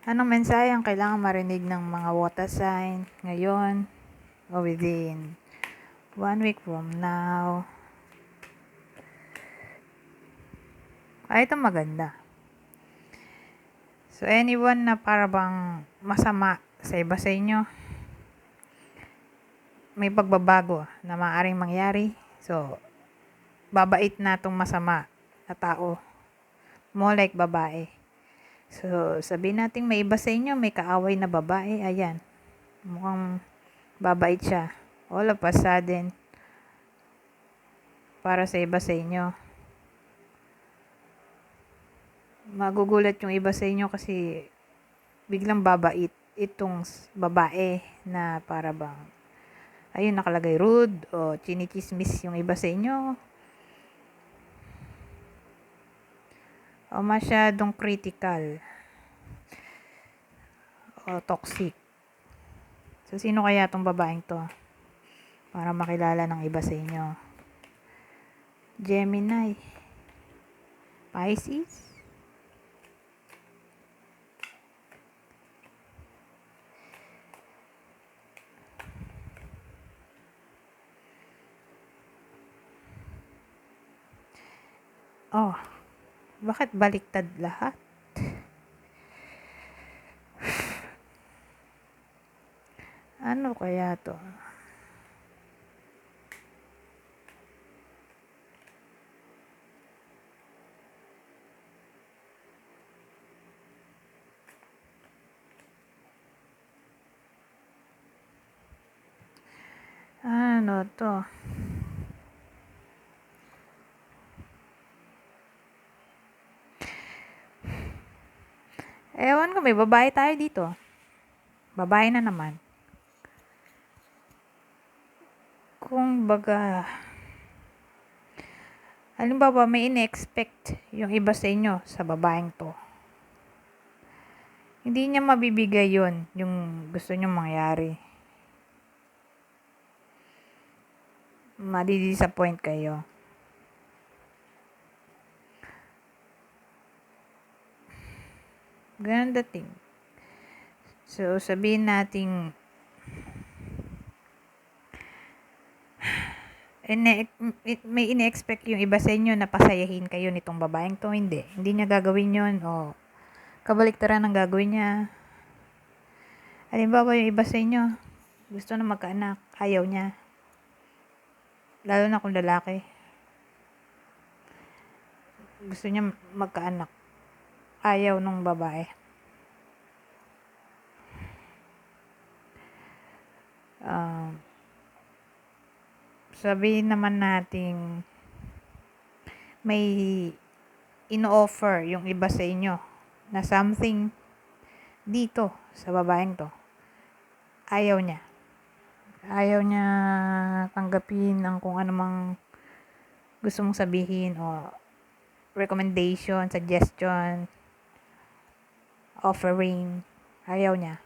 Anong mensahe ang kailangang marinig ng mga water sign ngayon o within 1 week from now? Ito maganda. So, anyone na para bang masama sa iba sa inyo, may pagbabago na maaaring mangyari. So, babait na itong masama na tao. More like babae. So, sabihin natin may iba sa inyo, may kaaway na babae. Ayan. Mukhang babait siya. All of a sudden, para sa iba sa inyo. Magugulat yung iba sa inyo kasi biglang babait itong babae na para bang ayun nakalagay rude o chinichismis yung iba sa inyo o masyadong critical o toxic. So, sino kaya tong babaeng to para makilala ng iba sa inyo? Gemini, Pisces, bakit baliktad lahat? Ano kaya to? Ano to? Ewan ko, may babae tayo dito. Babae na naman. Kung baga, halimbawa may ine-expect yung iba sa inyo sa babaeng to. Hindi niya mabibigay yun, yung gusto nyo mangyari. Madi-disappoint kayo. Ganun dating. So, sabihin natin may ine-expect yung iba sa inyo na pasayahin kayo nitong babaeng to. Hindi niya gagawin yun o kabaliktaran ang gagawin niya. Halimbawa yung iba sa inyo gusto na magkaanak, ayaw niya, lalo na kung lalaki, gusto niya magkaanak, ayaw nung babae. Sabihin naman natin may ino-offer yung iba sa inyo na something dito sa babaeng to. Ayaw niya tanggapin ang kung anumang gusto mong sabihin o recommendation, suggestion, offering. Ayaw niya.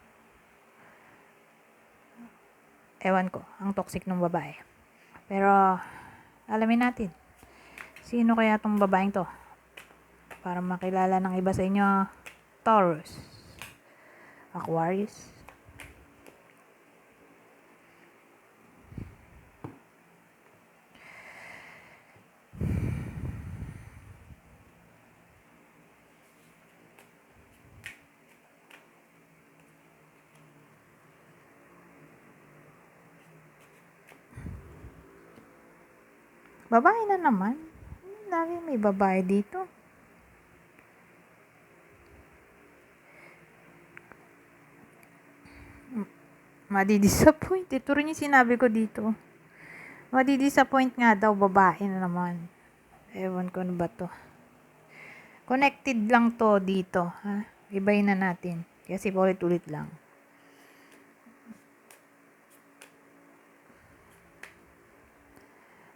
Ewan ko, ang toxic ng babae. Pero, alamin natin. Sino kaya tong babaeng to? Para makilala ng iba sa inyo. Taurus, Aquarius, babae na naman. Lagi may babae dito. Madi-disappoint. Ito rin yung sinabi ko dito. Madi-disappoint nga daw, babae na naman. Ewan ko ano ba to. Connected lang to dito. Ha? Ibayin na natin. Kasi ulit-ulit lang.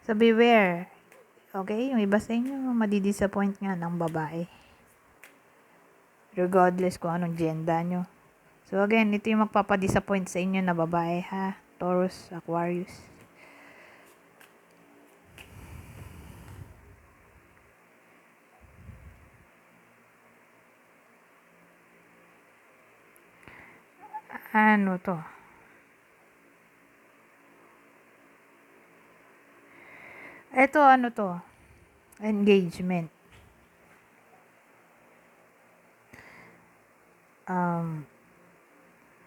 So, beware. Okay? Yung iba sa inyo, madi-disappoint nga ng babae. Regardless kung anong gender nyo. So, again, ito yung magpapadisappoint sa inyo na babae, ha? Taurus, Aquarius. Ano to? Ito ano to? Engagement.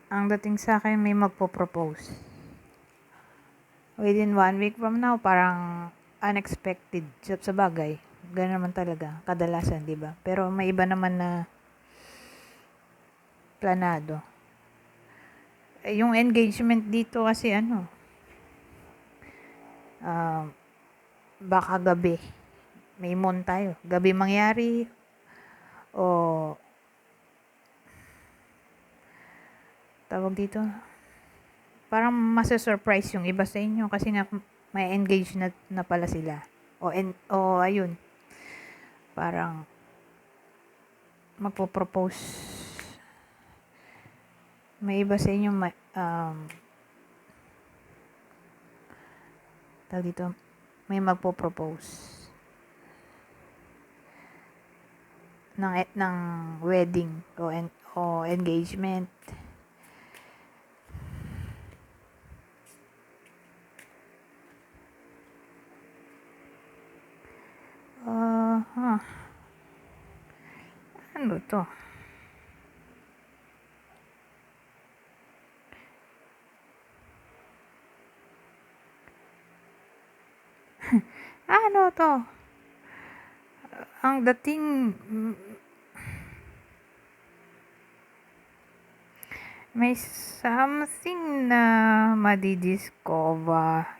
Ang dating sa akin may magpo-propose. Within 1 week from now, parang unexpected. Sa bagay, gano'n naman talaga, kadalasan, di ba? Pero may iba naman na planado. Yung engagement dito kasi baka gabi. May moon tayo. Gabi mangyari o tawag dito, parang masa-surprise yung iba sa inyo kasi nga may engage na pala sila. O ayun, parang magpo-propose. May iba sa inyo tawag dito, may magpo-propose ng wedding o engagement. Ano to? Ano to? Ang dating may something na madidiscover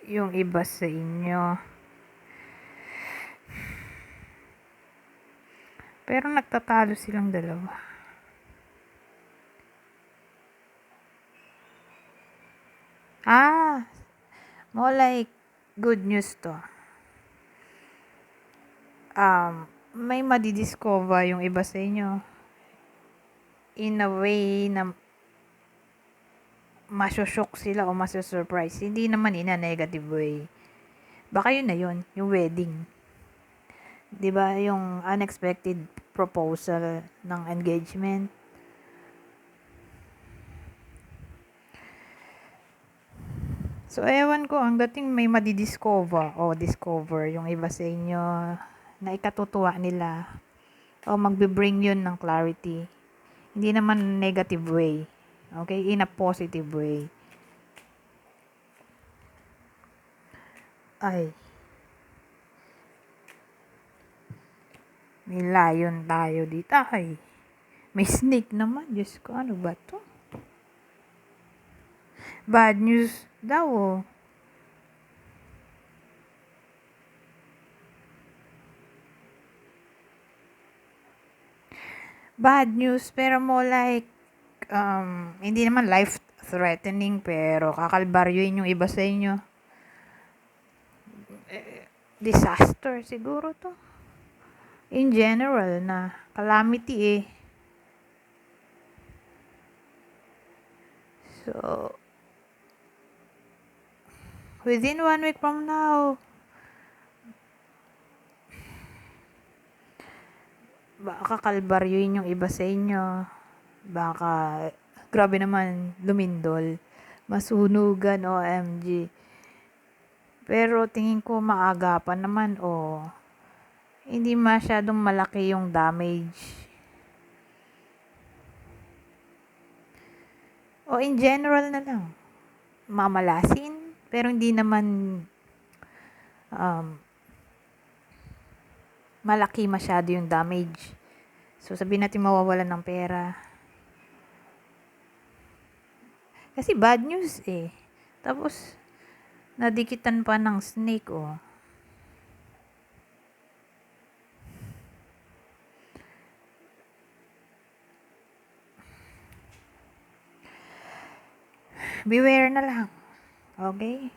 yung iba sa inyo. Pero nagtatalo silang dalawa. More like good news to. May madidiscover yung iba sa inyo in a way na masushock sila o masusurprise. Hindi naman in a negative way. Baka yun na yun, yung wedding. 'Di ba yung unexpected proposal ng engagement? So, ewan ko, ang dating may madidiscover o discover yung iba sa inyo na ikatutuwa nila o magbe-bring yun ng clarity. Hindi naman negative way. Okay? In a positive way. Ay. May lion tayo dito. Ay. May snake naman. Diyos ko, ano ba to? Bad news daw oh. Bad news, pero more like, hindi naman life-threatening, pero kakalbaryuin yung iba sa inyo. Disaster siguro to. In general na calamity eh. So, within 1 week from now, baka kalbaryuin yung iba sa inyo. Baka, grabe naman, lumindol. Masunugan, OMG. Pero tingin ko maagapan naman o hindi masyadong malaki yung damage. O in general na lang, mamalasin, pero hindi naman malaki masyado yung damage. So, sabihin natin mawawalan ng pera. Kasi bad news eh. Tapos, nadikitan pa ng snake oh. Beware na lang. Okay?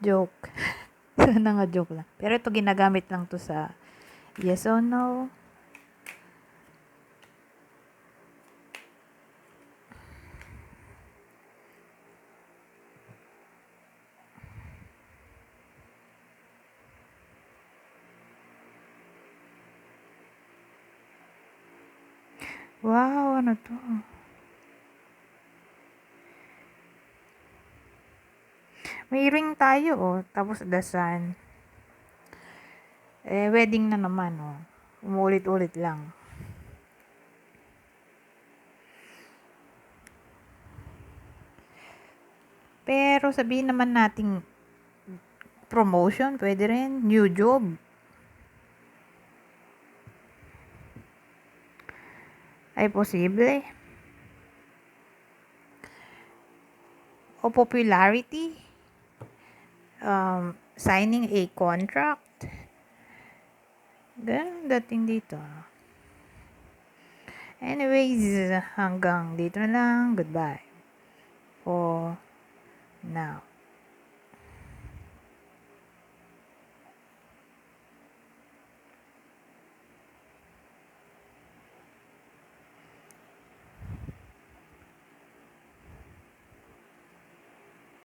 Joke. Sana nga joke lang. Pero ito ginagamit lang to sa yes or no. Wow, ano to? May ring tayo, oh. Tapos the sun. Wedding na naman, oh. Umulit-ulit lang. Pero sabihin naman nating promotion, pwede rin. New job. Ay posible. O popularity. Signing a contract. Ganun dating dito. Anyways, hanggang dito na lang. Goodbye. For now.